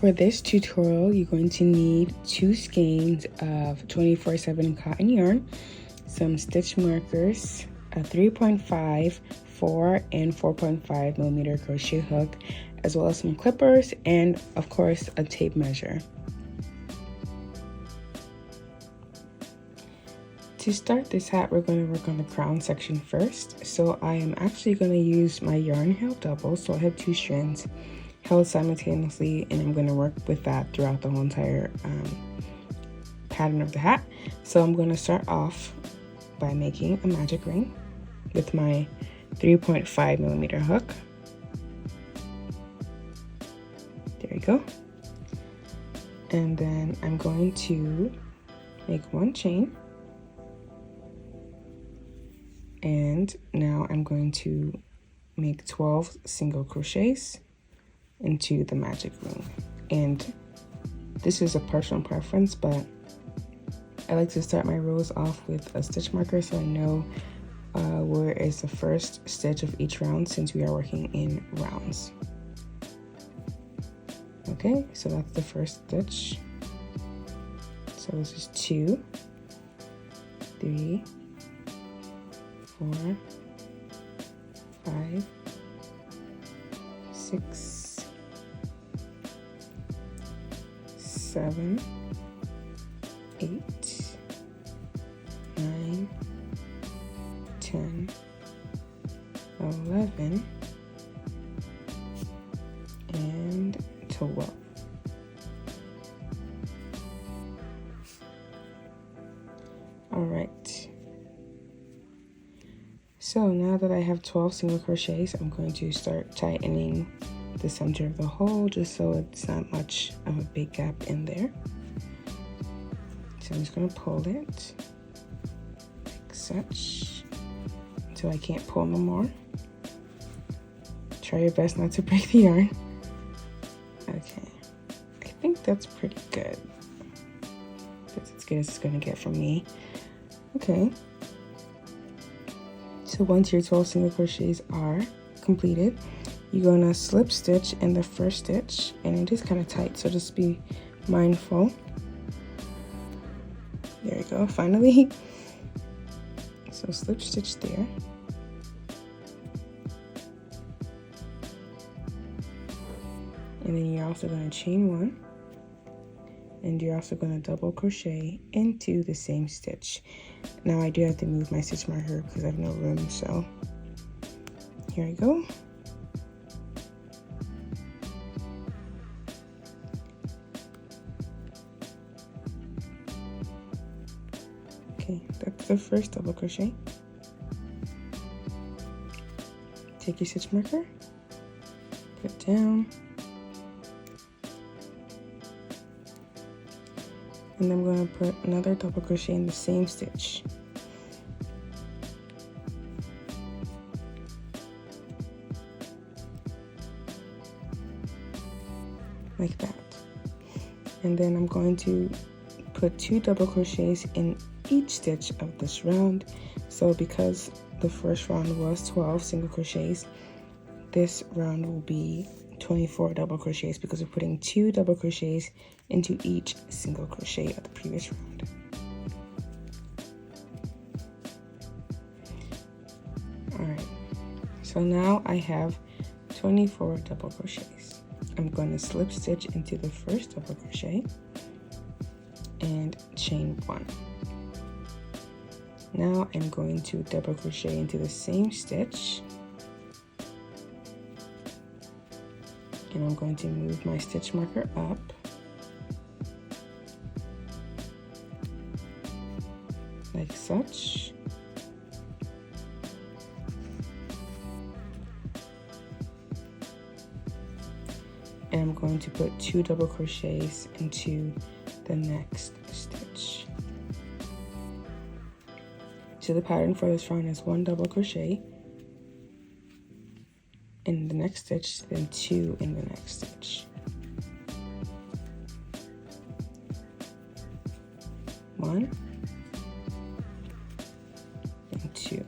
For this tutorial, you're going to need 2 skeins of 24/7 cotton yarn, some stitch markers, a 3.5, 4, and 4.5 millimeter crochet hook, as well as some clippers, and of course a tape measure. To start this hat, we're going to work on the crown section first. So I am actually going to use my yarn held double, so I have 2 strands held simultaneously, and I'm going to work with that throughout the whole entire pattern of the hat. So I'm going to start off by making a magic ring with my 3.5 millimeter hook. There we go. And then I'm going to make 1 chain. And now I'm going to make 12 single crochets into the magic ring. And this is a personal preference, but I like to start my rows off with a stitch marker so I know where is the first stitch of each round, since we are working in rounds. Okay, so that's the first stitch. So this is 2, 3, 4, 5, 6, 7, 8, 9, 10, 11, and 12. All right. So now that I have 12 single crochets, I'm going to start tightening the center of the hole just so it's not much of a big gap in there. So I'm just going to pull it like such until I can't pull no more. Try your best not to break the yarn. Okay, I think that's pretty good. That's as good as it's going to get from me. Okay. So once your 12 single crochets are completed, you're going to slip stitch in the first stitch, and it is kind of tight, so just be mindful. There we go, finally. So slip stitch there. And then you're also going to chain 1, and you're also going to double crochet into the same stitch. Now I do have to move my stitch marker because I have no room, so here I go. Okay, that's the first double crochet. Take your stitch marker, put it down, and I'm going to put another double crochet in the same stitch. Like that. And then I'm going to put 2 double crochets in each stitch of this round. So because the first round was 12 single crochets, this round will be 24 double crochets because we're putting 2 double crochets into each single crochet of the previous round. All right, so now I have 24 double crochets. I'm going to slip stitch into the first double crochet and chain 1. Now I'm going to double crochet into the same stitch, and I'm going to move my stitch marker up, like such. And I'm going to put 2 double crochets into the next stitch. So the pattern for this round is 1 double crochet in the next stitch, then 2 in the next stitch. 1 and 2.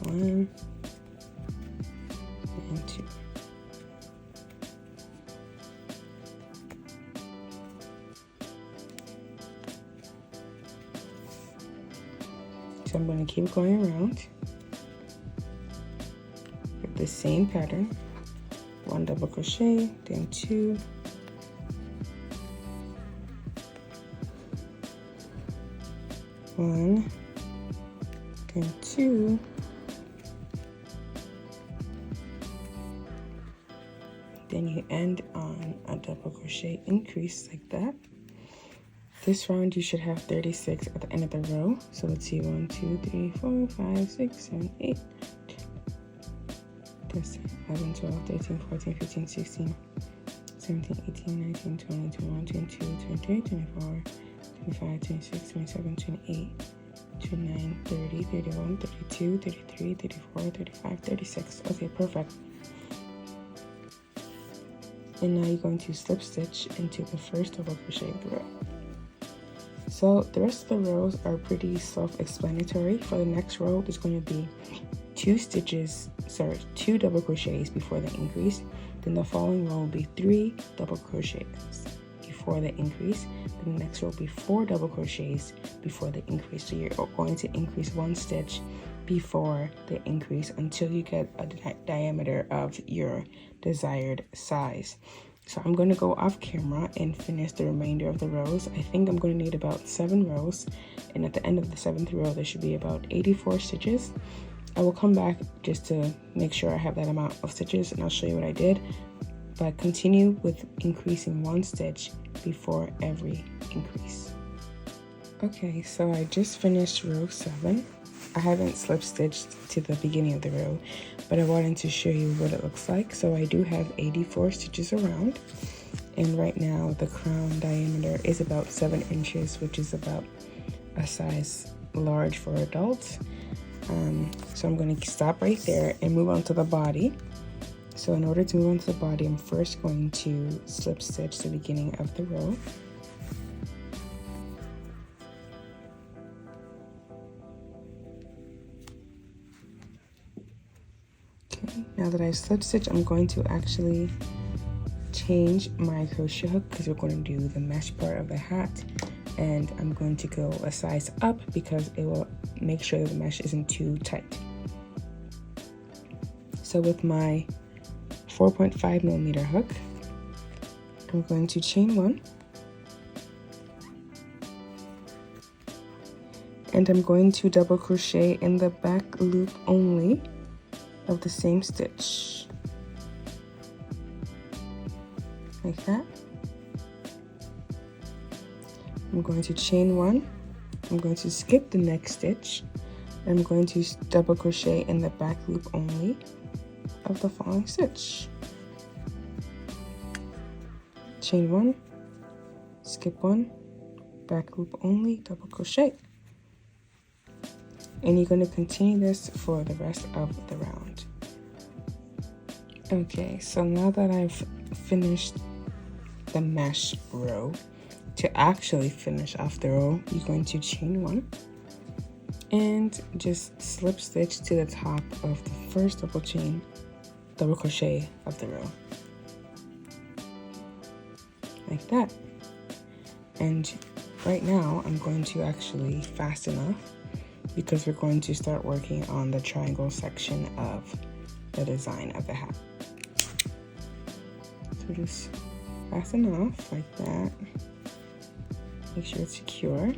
1 So I'm going to keep going around with the same pattern. 1 double crochet, then 2, 1, then 2, then you end on a double crochet increase like that. This round you should have 36 at the end of the row. So let's see, 1, 2, 3, 4, 5, 6, 7, 8, 11, 12, 13, 14, 15, 16, 17, 18, 19, 20, 21, 22, 23, 24, 25, 26, 27, 28, 29, 30, 31, 32, 33, 34, 35, 36. Okay, perfect. And now you're going to slip stitch into the first double crochet of the row. So the rest of the rows are pretty self-explanatory. For the next row, there's going to be 2 double crochets before the increase. Then the following row will be 3 double crochets before the increase. Then the next row will be 4 double crochets before the increase. So you're going to increase 1 stitch before the increase until you get a diameter of your desired size. So I'm going to go off camera and finish the remainder of the rows. I think I'm going to need about 7 rows, and at the end of the 7th row there should be about 84 stitches. I will come back just to make sure I have that amount of stitches, and I'll show you what I did. But continue with increasing 1 stitch before every increase. Okay, so I just finished row 7. I haven't slip stitched to the beginning of the row, but I wanted to show you what it looks like. So I do have 84 stitches around, and right now the crown diameter is about 7 inches, which is about a size large for adults. So I'm going to stop right there and move on to the body. So in order to move on to the body, I'm first going to slip stitch the beginning of the row. Okay, now that I've slip stitched, I'm going to actually change my crochet hook because we're going to do the mesh part of the hat, and I'm going to go a size up because it will make sure that the mesh isn't too tight. So with my 4.5mm hook, I'm going to chain 1, and I'm going to double crochet in the back loop only of the same stitch, like that. I'm going to chain 1, I'm going to skip the next stitch, I'm going to double crochet in the back loop only of the following stitch. Chain 1, skip 1, back loop only, double crochet. And you're going to continue this for the rest of the round. Okay, so now that I've finished the mesh row, to actually finish off the row, you're going to chain 1 and just slip stitch to the top of the first double crochet of the row, like that. And right now I'm going to actually fasten off because we're going to start working on the triangle section of the design of the hat. So just fasten off like that. Make sure it's secure.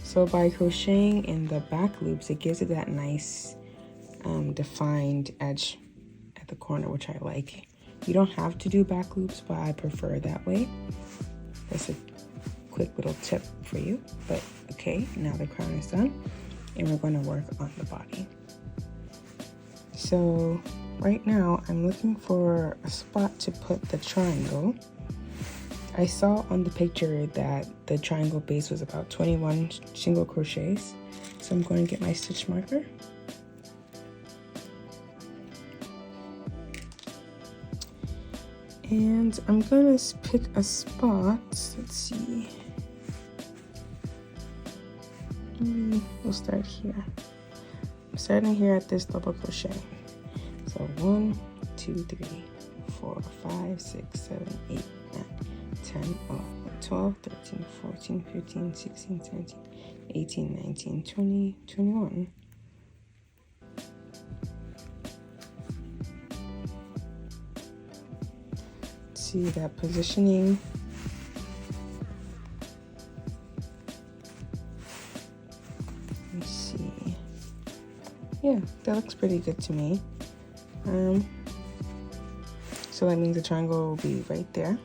So by crocheting in the back loops, it gives it that nice defined edge at the corner, which I like. You don't have to do back loops, but I prefer it that way. That's a quick little tip for you. But okay, now the crown is done, and we're going to work on the body. So right now I'm looking for a spot to put the triangle. I saw on the picture that the triangle base was about 21 single crochets. So I'm going to get my stitch marker. And I'm going to pick a spot. Let's see. Maybe we'll start here. I'm starting here at this double crochet. So 1, 2, 3, 4, 5, 6, 7, 8, 9, 10, 11, 12, 13, 14, 15, 16, 17, 18, 19, 20, 21. See that positioning. Let's see. Yeah, that looks pretty good to me. So that means the triangle will be right there.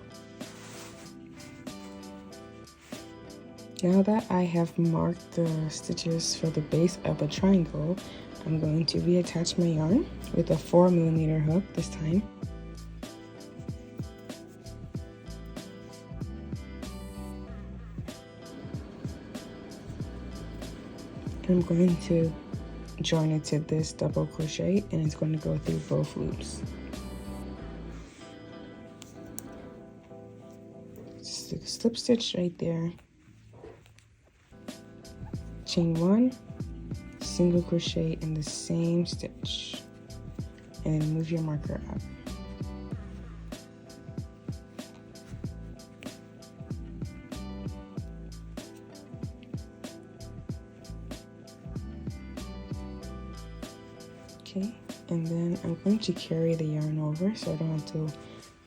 Now that I have marked the stitches for the base of the triangle, I'm going to reattach my yarn with a 4mm hook this time. I'm going to join it to this double crochet, and it's going to go through both loops. Just a slip stitch right there, chain 1, single crochet in the same stitch, and then move your marker up. Okay, and then I'm going to carry the yarn over so I don't have to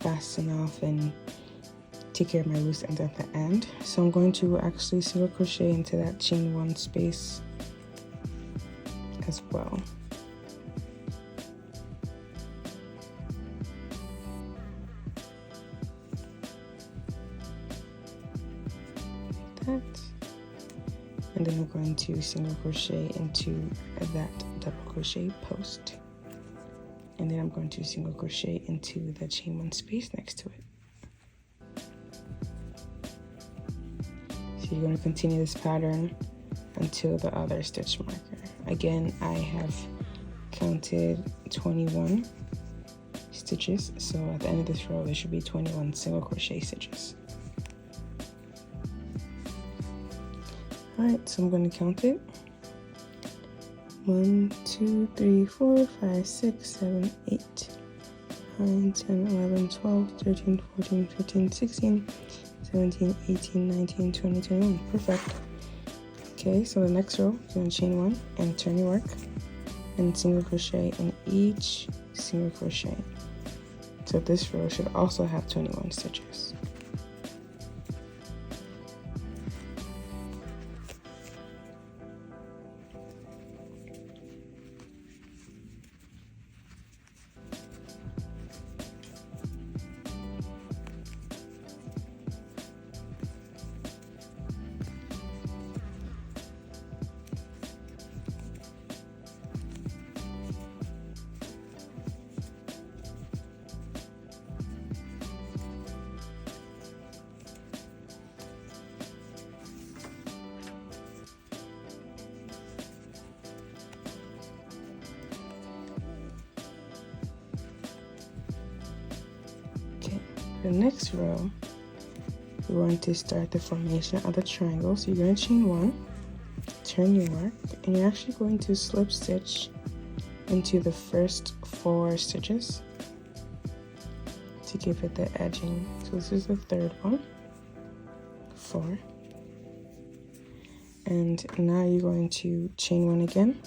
fasten off and take care of my loose ends at the end. So I'm going to actually single crochet into that chain 1 space as well. Like that. And then I'm going to single crochet into that double crochet post, and then I'm going to single crochet into the chain 1 space next to it. So you're going to continue this pattern until the other stitch marker. Again, I have counted 21 stitches, so at the end of this row there should be 21 single crochet stitches. Alright, so I'm going to count it. 1, 2, 3, 4, 5, 6, 7, 8, 9, 10, 11, 12, 13, 14, 15, 16, 17, 18, 19, 20, 21. Perfect. Okay, so the next row, you're going to chain 1 and turn your work and single crochet in each single crochet. So this row should also have 21 stitches. The next row, we want to start the formation of the triangle. So you're going to chain 1, turn your work, and you're actually going to slip stitch into the first 4 stitches to give it the edging. So this is the third one, 4, and now you're going to chain 1 again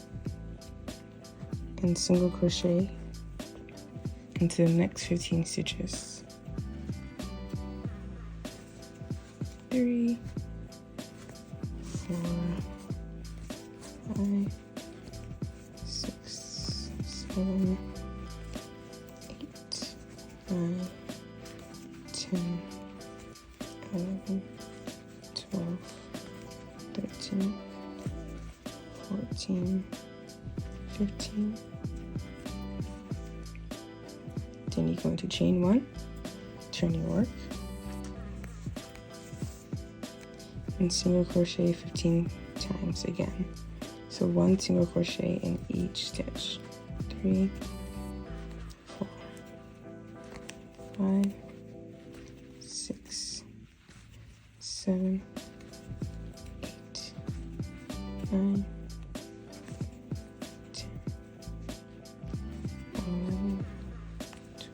and single crochet into the next 15 stitches. 3, 4, 5, 6, 7, 8, 9, 10, 11, 12, 13, 14, 15. Then you're going to chain 1, turn your work, and single crochet 15 times again. So 1 single crochet in each stitch. 3, 4, 5, 6, 7, 8, 9, 10, 11,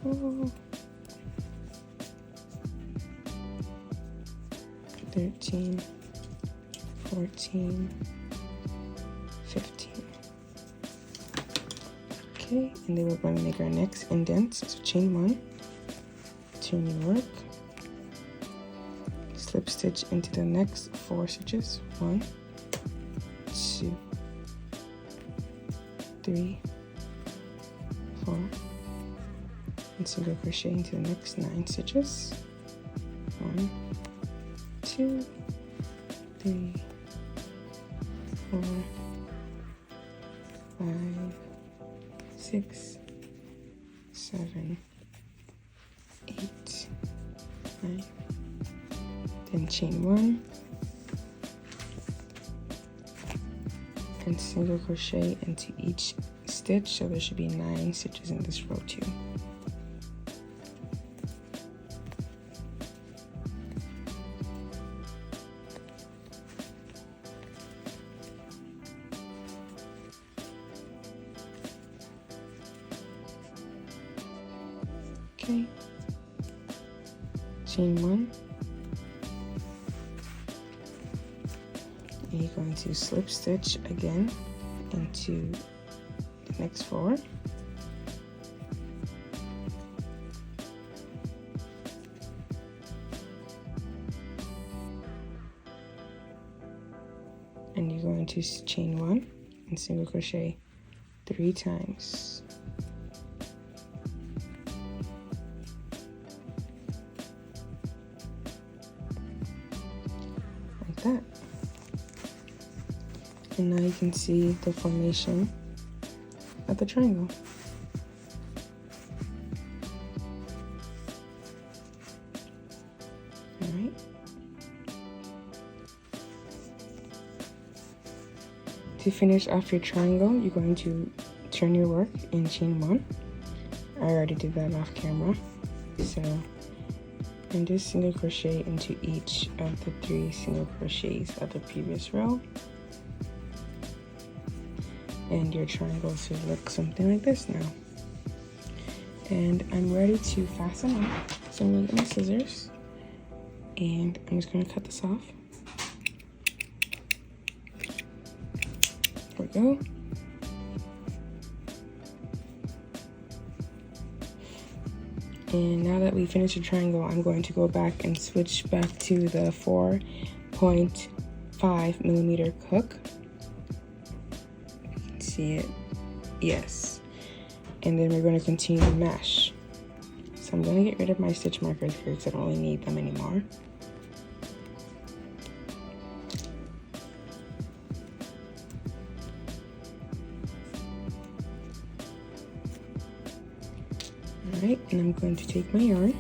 12, 13, 14, 15. Okay, and then we're going to make our next indents. So chain 1, turn your work, slip stitch into the next 4 stitches. 1, 2, 3, 4, and single crochet into the next 9 stitches. 1, 2, 3, 4, 5, 6, 7, 8, 9. Then chain 1 and single crochet into each stitch, so there should be 9 stitches in this row too. Okay, chain 1, and you're going to slip stitch again into the next 4, and you're going to chain 1 and single crochet 3 times. That. And now you can see the formation of the triangle. All right. To finish off your triangle, you're going to turn your work in chain 1. I already did that off camera, so and just single crochet into each of the 3 single crochets of the previous row, and your triangle should look something like this now. And I'm ready to fasten up, so I'm gonna get my scissors and I'm just gonna cut this off. There we go. And now that we finished the triangle, I'm going to go back and switch back to the 4.5 millimeter hook. You can see it, yes. And then we're going to continue to mesh. So I'm going to get rid of my stitch markers here because I don't really need them anymore. Alright, and I'm going to take my yarn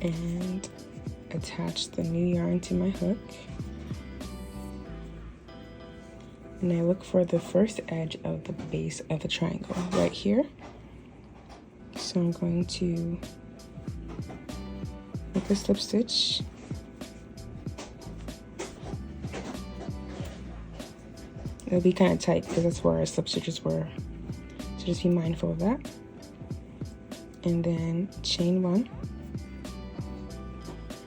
and attach the new yarn to my hook. And I look for the first edge of the base of the triangle right here. So I'm going to make a slip stitch. It'll be kind of tight because that's where our slip stitches were. So just be mindful of that. And then chain 1,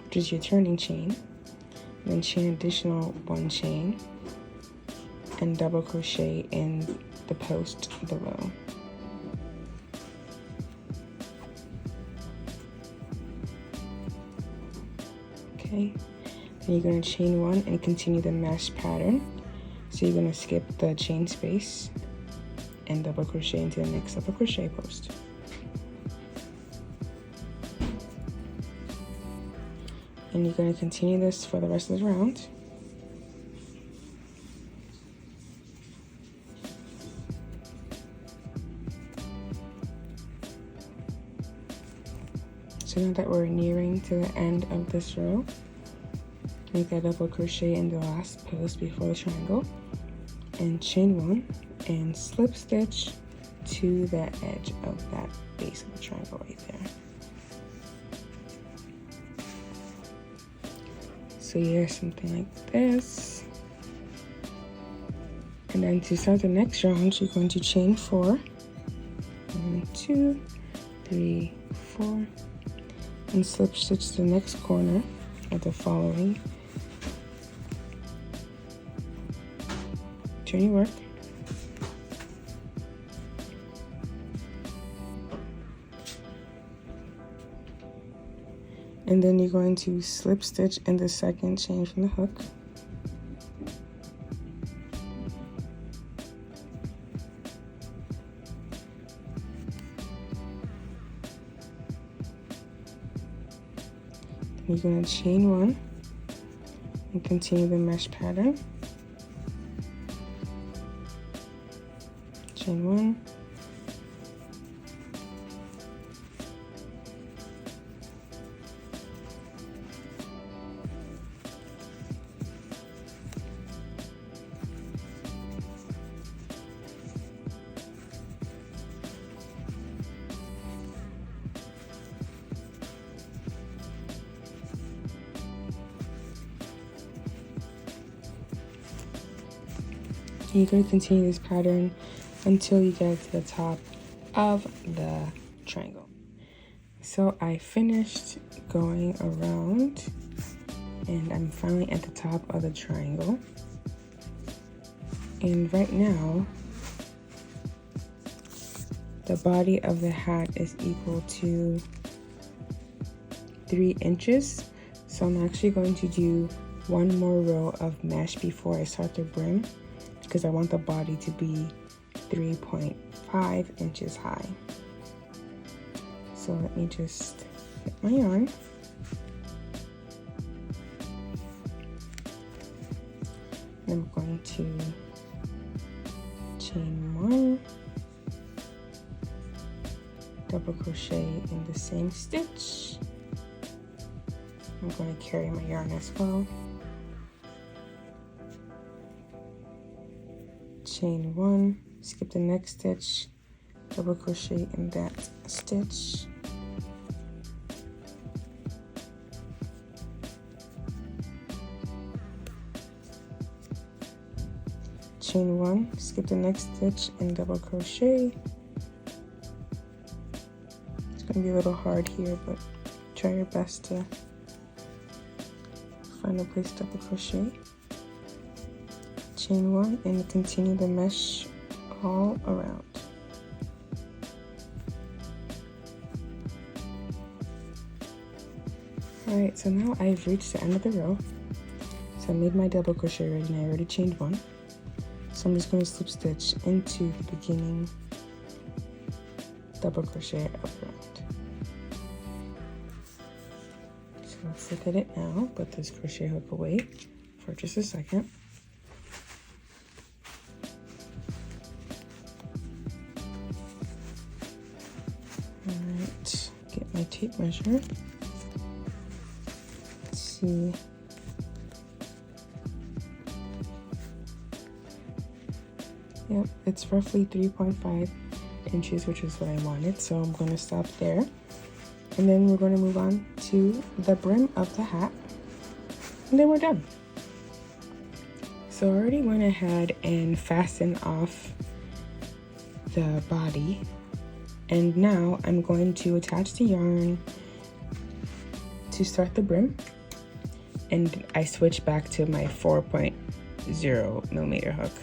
which is your turning chain. And then chain additional 1 chain and double crochet in the post below. Okay, then you're going to chain 1 and continue the mesh pattern. So you're going to skip the chain space and double crochet into the next double crochet post. And you're going to continue this for the rest of the round. So now that we're nearing to the end of this row, make a double crochet in the last post before the triangle and chain 1 and slip stitch to the edge of that base of the triangle right there. So yeah, something like this. And then to start the next round, you're going to chain 4. 1, 2, 3, 4, and slip stitch the next corner of the following. Turn your work. And then you're going to slip stitch in the second chain from the hook. You're going to chain 1 and continue the mesh pattern. Chain 1, you're going to continue this pattern until you get to the top of the triangle. So I finished going around and I'm finally at the top of the triangle. And right now, the body of the hat is equal to 3 inches. So I'm actually going to do one more row of mesh before I start the brim, because I want the body to be 3.5 inches high. So let me just get my yarn. And I'm going to chain 1, double crochet in the same stitch. I'm going to carry my yarn as well. Chain 1, skip the next stitch, double crochet in that stitch. Chain 1, skip the next stitch and double crochet. It's going to be a little hard here, but try your best to find a place to double crochet. Chain 1 and continue the mesh all around. Alright, so now I've reached the end of the row. So I made my double crochet ready and I already chained 1. So I'm just going to slip stitch into the beginning double crochet up around. So let's look at it now. Put this crochet hook away for just a second. Alright, get my tape measure. Let's see. Yep, it's roughly 3.5 inches, which is what I wanted. So I'm going to stop there. And then we're going to move on to the brim of the hat. And then we're done. So I already went ahead and fastened off the body. And now I'm going to attach the yarn to start the brim. And I switch back to my 4.0 millimeter hook.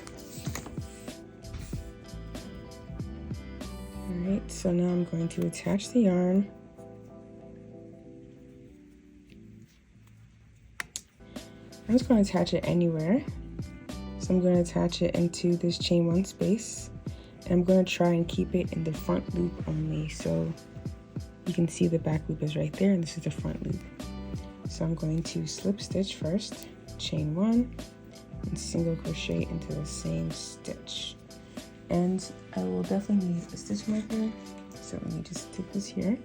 Alright, so now I'm going to attach the yarn. I'm just going to attach it anywhere. So I'm going to attach it into this chain 1 space. And I'm going to try and keep it in the front loop only. So you can see the back loop is right there and this is the front loop. So I'm going to slip stitch first, chain 1, and single crochet into the same stitch. And I will definitely need a stitch marker. So let me just stick this here.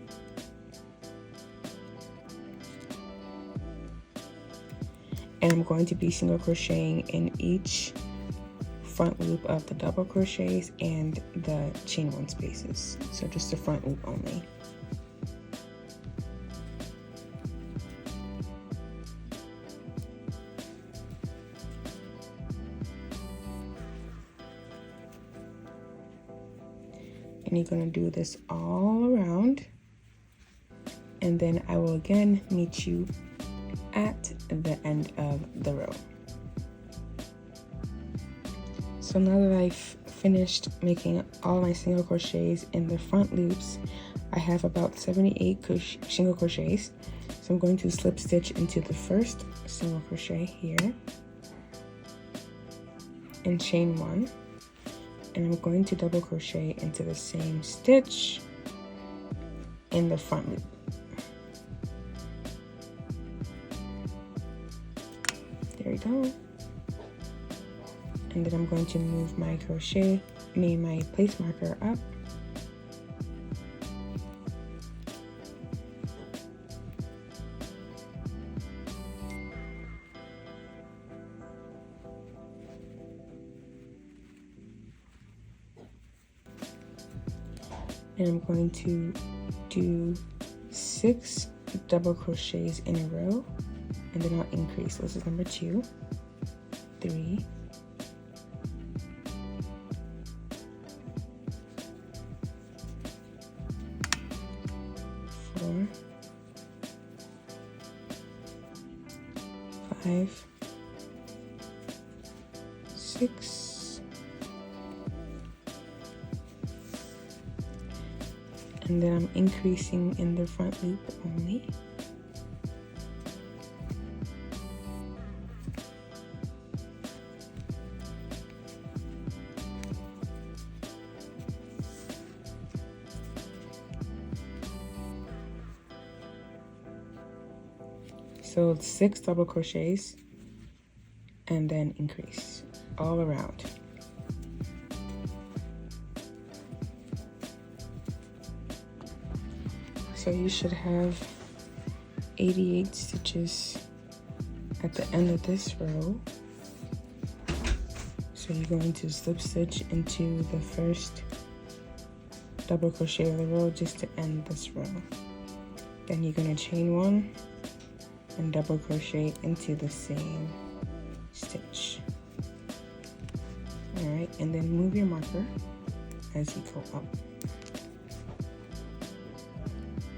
And I'm going to be single crocheting in each front loop of the double crochets and the chain 1 spaces. So just the front loop only. And you're going to do this all around. and then I will again meet you at the end of the row. So now that I've finished making all my single crochets in the front loops, I have about 78 single crochets. So I'm going to slip stitch into the first single crochet here and chain 1, and I'm going to double crochet into the same stitch in the front loop. There we go. And then I'm going to move my my place marker up. And I'm going to do 6 double crochets in a row, and then I'll increase. So this is number 2, 3, 4, 5, 6, and then I'm increasing in the front loop only. So it's 6 double crochets and then increase all around. So you should have 88 stitches at the end of this row. So you're going to slip stitch into the first double crochet of the row just to end this row. Then you're going to chain 1 and double crochet into the same stitch. All right, and then move your marker as you go up.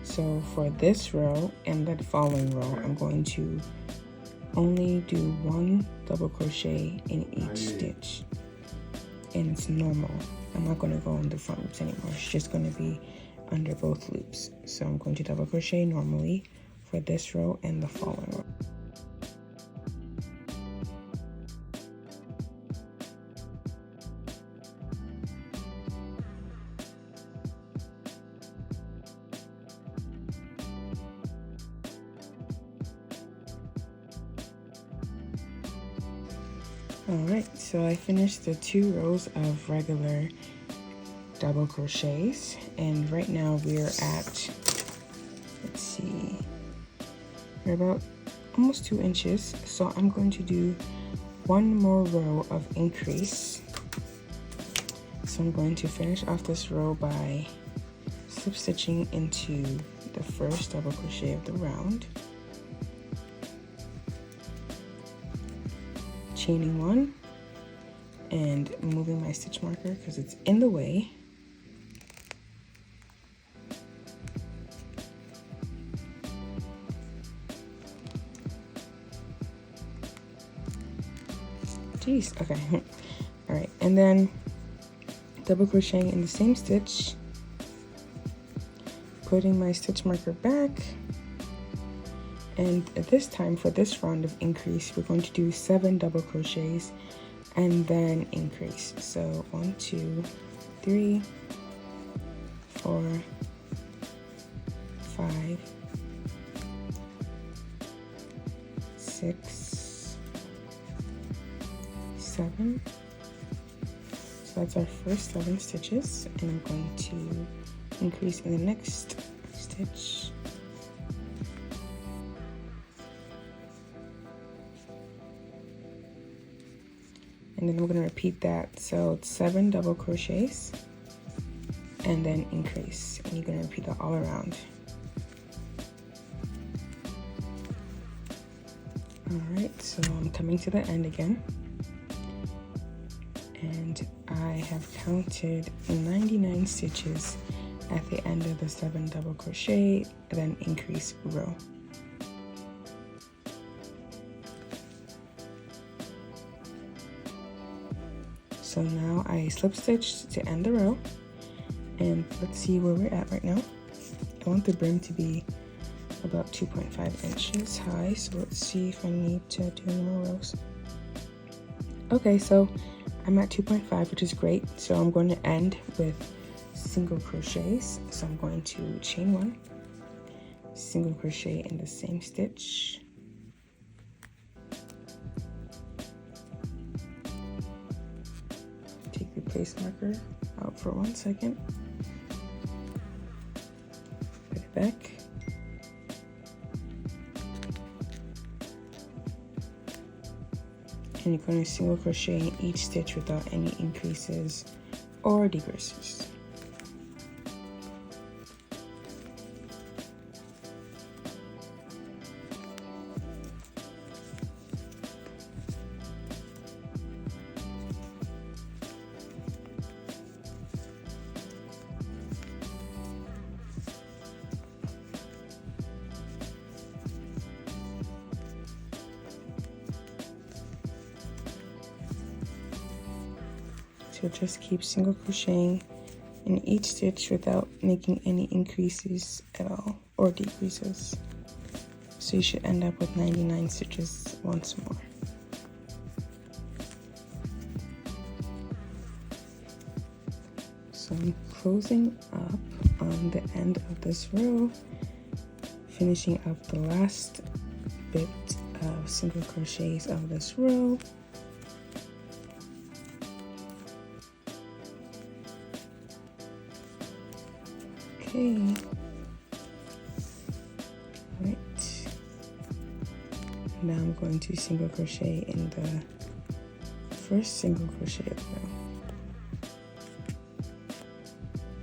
So for this row and the following row, I'm going to only do 1 double crochet in each stitch, and it's normal. I'm not going to go in the front loops anymore. It's just going to be under both loops. So I'm going to double crochet normally for this row and the following row. Alright, so I finished the 2 rows of regular double crochets, and right now we're at, let's see, we're about almost 2 inches, so I'm going to do 1 more row of increase. So I'm going to finish off this row by slip stitching into the first double crochet of the round, chaining 1 and moving my stitch marker because it's in the way. Jeez, okay. All right, and then double crocheting in the same stitch, putting my stitch marker back. And at this time, for this round of increase, we're going to do 7 double crochets and then increase. So 1, 2, 3, 4, 5, 6, 7. So that's our first 7 stitches, and I'm going to increase in the next stitch. And then we're going to repeat that. So it's 7 double crochets and then increase. And you're going to repeat that all around. Alright, so I'm coming to the end again. And I have counted 99 stitches at the end of the 7 double crochet, then increase row. So now I slip stitched to end the row, and let's see where we're at right now. I want the brim to be about 2.5 inches high, so let's see if I need to do more rows. Okay, so I'm at 2.5, which is great. So I'm going to end with single crochets. So I'm going to chain 1, single crochet in the same stitch, take the place marker out for 1 second, put it back, and you're going to single crochet in each stitch without any increases or decreases. So just keep single crocheting in each stitch without making any increases at all or decreases. So you should end up with 99 stitches once more. So I'm closing up on the end of this row, finishing up the last bit of single crochets of this row. Okay, right, now I'm going to single crochet in the first single crochet of the row.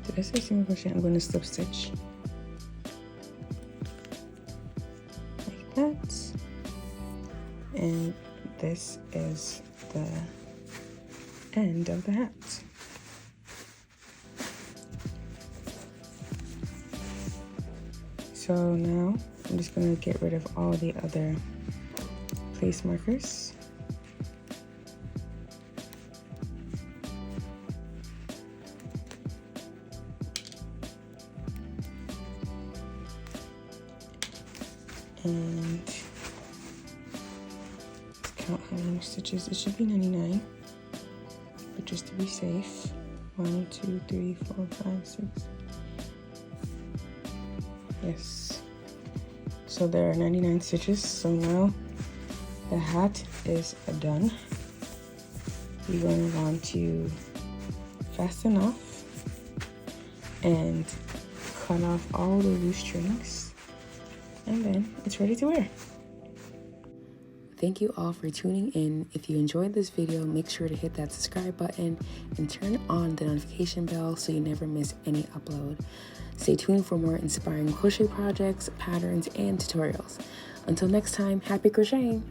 Did I say single crochet? I'm going to slip stitch like that, and this is the end of the hat. So now I'm just going to get rid of all the other place markers. And let's count how many stitches. It should be 99, but just to be safe, 1, 2, 3, 4, 5, 6. Yes, so there are 99 stitches. So now the hat is done. You're going to want to fasten off and cut off all the loose strings, and then it's ready to wear. Thank you all for tuning in. If you enjoyed this video, make sure to hit that subscribe button and turn on the notification bell so you never miss any upload. Stay tuned for more inspiring crochet projects, patterns, and tutorials. Until next time, happy crocheting!